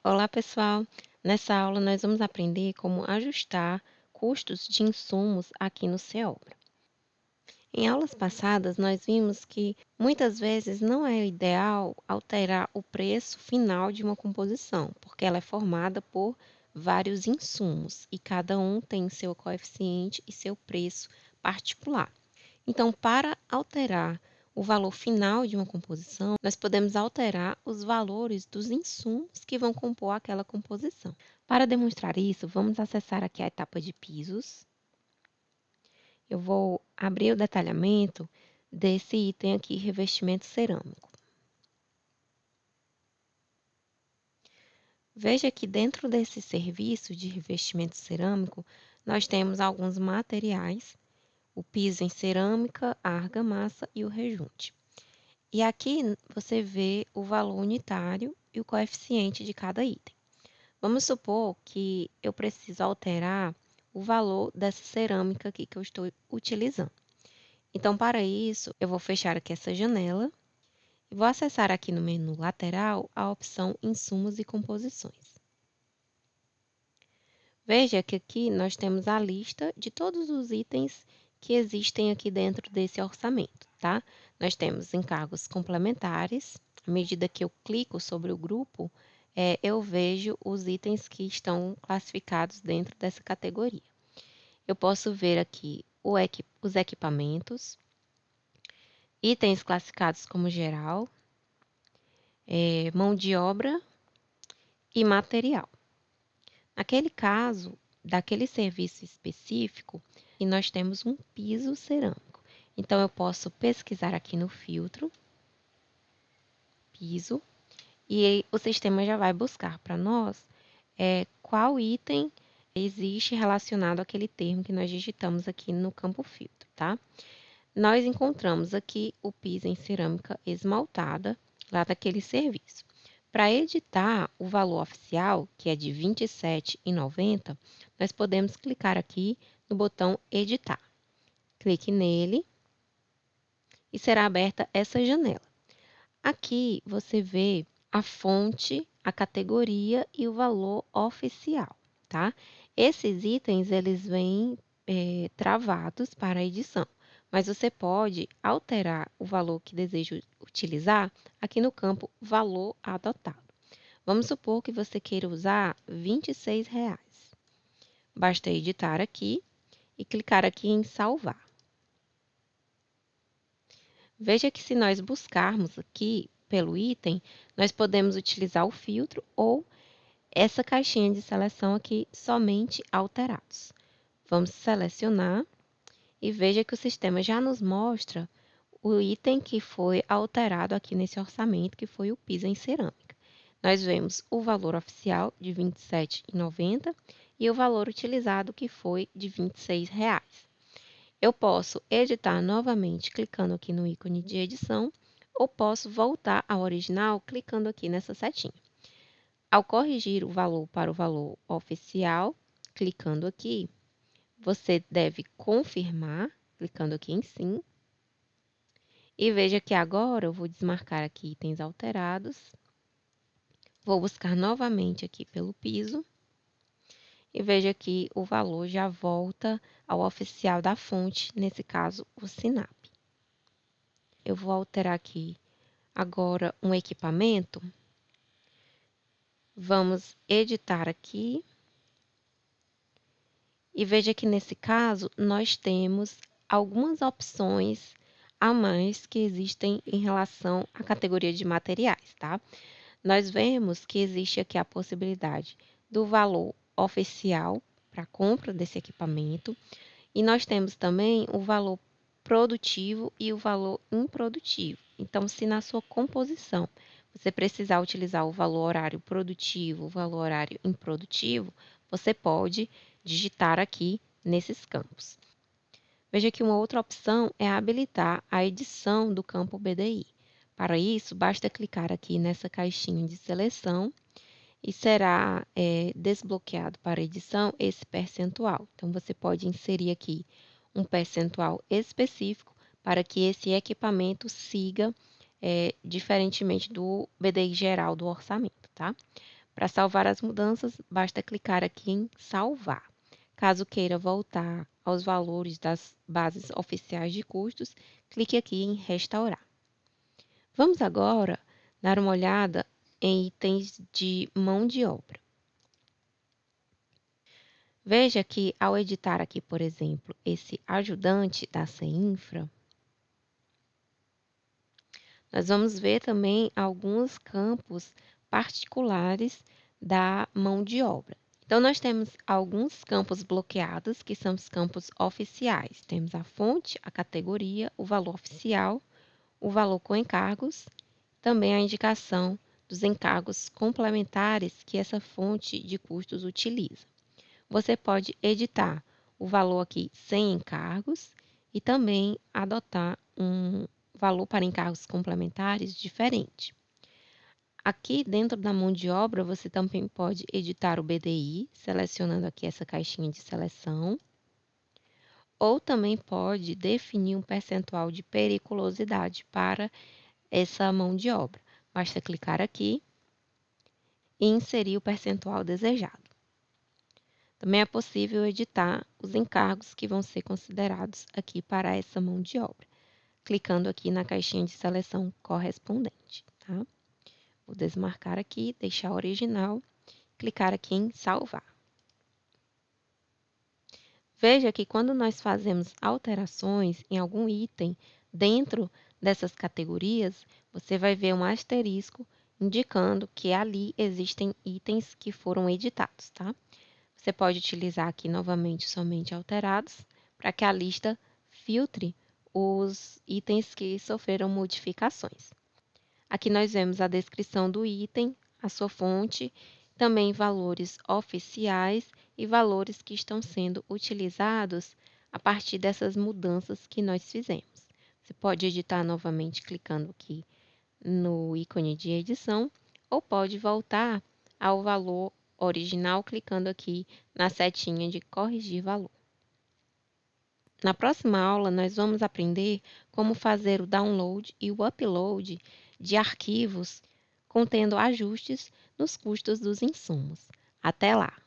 Olá, pessoal! Nessa aula, nós vamos aprender como ajustar custos de insumos aqui no Seobra. Em aulas passadas, nós vimos que muitas vezes não é ideal alterar o preço final de uma composição, porque ela é formada por vários insumos e cada um tem seu coeficiente e seu preço particular. Então, para alterar o valor final de uma composição, nós podemos alterar os valores dos insumos que vão compor aquela composição. Para demonstrar isso, vamos acessar aqui a etapa de pisos. Eu vou abrir o detalhamento desse item aqui, revestimento cerâmico. Veja que dentro desse serviço de revestimento cerâmico, nós temos alguns materiais, o piso em cerâmica, a argamassa e o rejunte. E aqui você vê o valor unitário e o coeficiente de cada item. Vamos supor que eu preciso alterar o valor dessa cerâmica aqui que eu estou utilizando. Então, para isso, eu vou fechar aqui essa janela e vou acessar aqui no menu lateral a opção Insumos e Composições. Veja que aqui nós temos a lista de todos os itens que existem aqui dentro desse orçamento, tá? Nós temos encargos complementares. À medida que eu clico sobre o grupo, eu vejo os itens que estão classificados dentro dessa categoria. Eu posso ver aqui os equipamentos, itens classificados como geral, mão de obra e material. Naquele caso, daquele serviço específico, e nós temos um piso cerâmico. Então, eu posso pesquisar aqui no filtro, piso, e o sistema já vai buscar para nós qual item existe relacionado àquele termo que nós digitamos aqui no campo filtro, tá? Nós encontramos aqui o piso em cerâmica esmaltada, lá daquele serviço. Para editar o valor oficial, que é de R$ 27,90, nós podemos clicar aqui no botão Editar. Clique nele e será aberta essa janela. Aqui você vê a fonte, a categoria e o valor oficial, tá? Esses itens, eles vêm travados para a edição, mas você pode alterar o valor que deseja utilizar aqui no campo Valor Adotado. Vamos supor que você queira usar R$ 26,00. Basta editar aqui e clicar aqui em Salvar. Veja que se nós buscarmos aqui pelo item, nós podemos utilizar o filtro ou essa caixinha de seleção aqui, somente alterados. Vamos selecionar e veja que o sistema já nos mostra o item que foi alterado aqui nesse orçamento, que foi o piso em cerâmica. Nós vemos o valor oficial de R$ 27,90 e o valor utilizado, que foi de R$ 26,00. Eu posso editar novamente clicando aqui no ícone de edição, ou posso voltar ao original clicando aqui nessa setinha. Ao corrigir o valor para o valor oficial, clicando aqui, você deve confirmar, clicando aqui em Sim. E veja que agora eu vou desmarcar aqui itens alterados. Vou buscar novamente aqui pelo piso. E veja que o valor já volta ao oficial da fonte, nesse caso, o SINAP. Eu vou alterar aqui agora um equipamento. Vamos editar aqui. E veja que nesse caso, nós temos algumas opções a mais que existem em relação à categoria de materiais, tá? Nós vemos que existe aqui a possibilidade do valor oficial para a compra desse equipamento, e nós temos também o valor produtivo e o valor improdutivo. Então, se na sua composição você precisar utilizar o valor horário produtivo, o valor horário improdutivo, você pode digitar aqui nesses campos. Veja que uma outra opção é habilitar a edição do campo BDI. Para isso, basta clicar aqui nessa caixinha de seleção e será desbloqueado para edição esse percentual. Então, você pode inserir aqui um percentual específico para que esse equipamento siga diferentemente do BDI geral do orçamento, tá? Para salvar as mudanças, basta clicar aqui em Salvar. Caso queira voltar aos valores das bases oficiais de custos, clique aqui em Restaurar. Vamos agora dar uma olhada em itens de mão de obra. Veja que ao editar aqui, por exemplo, esse ajudante da CEINFRA, nós vamos ver também alguns campos particulares da mão de obra. Então, nós temos alguns campos bloqueados, que são os campos oficiais. Temos a fonte, a categoria, o valor oficial, o valor com encargos, também a indicação dos encargos complementares que essa fonte de custos utiliza. Você pode editar o valor aqui sem encargos e também adotar um valor para encargos complementares diferente. Aqui dentro da mão de obra, você também pode editar o BDI, selecionando aqui essa caixinha de seleção, ou também pode definir um percentual de periculosidade para essa mão de obra. Basta clicar aqui e inserir o percentual desejado. Também é possível editar os encargos que vão ser considerados aqui para essa mão de obra, clicando aqui na caixinha de seleção correspondente. Tá? Vou desmarcar aqui, deixar original, clicar aqui em salvar. Veja que quando nós fazemos alterações em algum item dentro dessas categorias, você vai ver um asterisco indicando que ali existem itens que foram editados, tá? Você pode utilizar aqui novamente somente alterados, para que a lista filtre os itens que sofreram modificações. Aqui nós vemos a descrição do item, a sua fonte, também valores oficiais e valores que estão sendo utilizados a partir dessas mudanças que nós fizemos. Você pode editar novamente clicando aqui no ícone de edição, ou pode voltar ao valor original clicando aqui na setinha de corrigir valor. Na próxima aula, nós vamos aprender como fazer o download e o upload de arquivos contendo ajustes nos custos dos insumos. Até lá!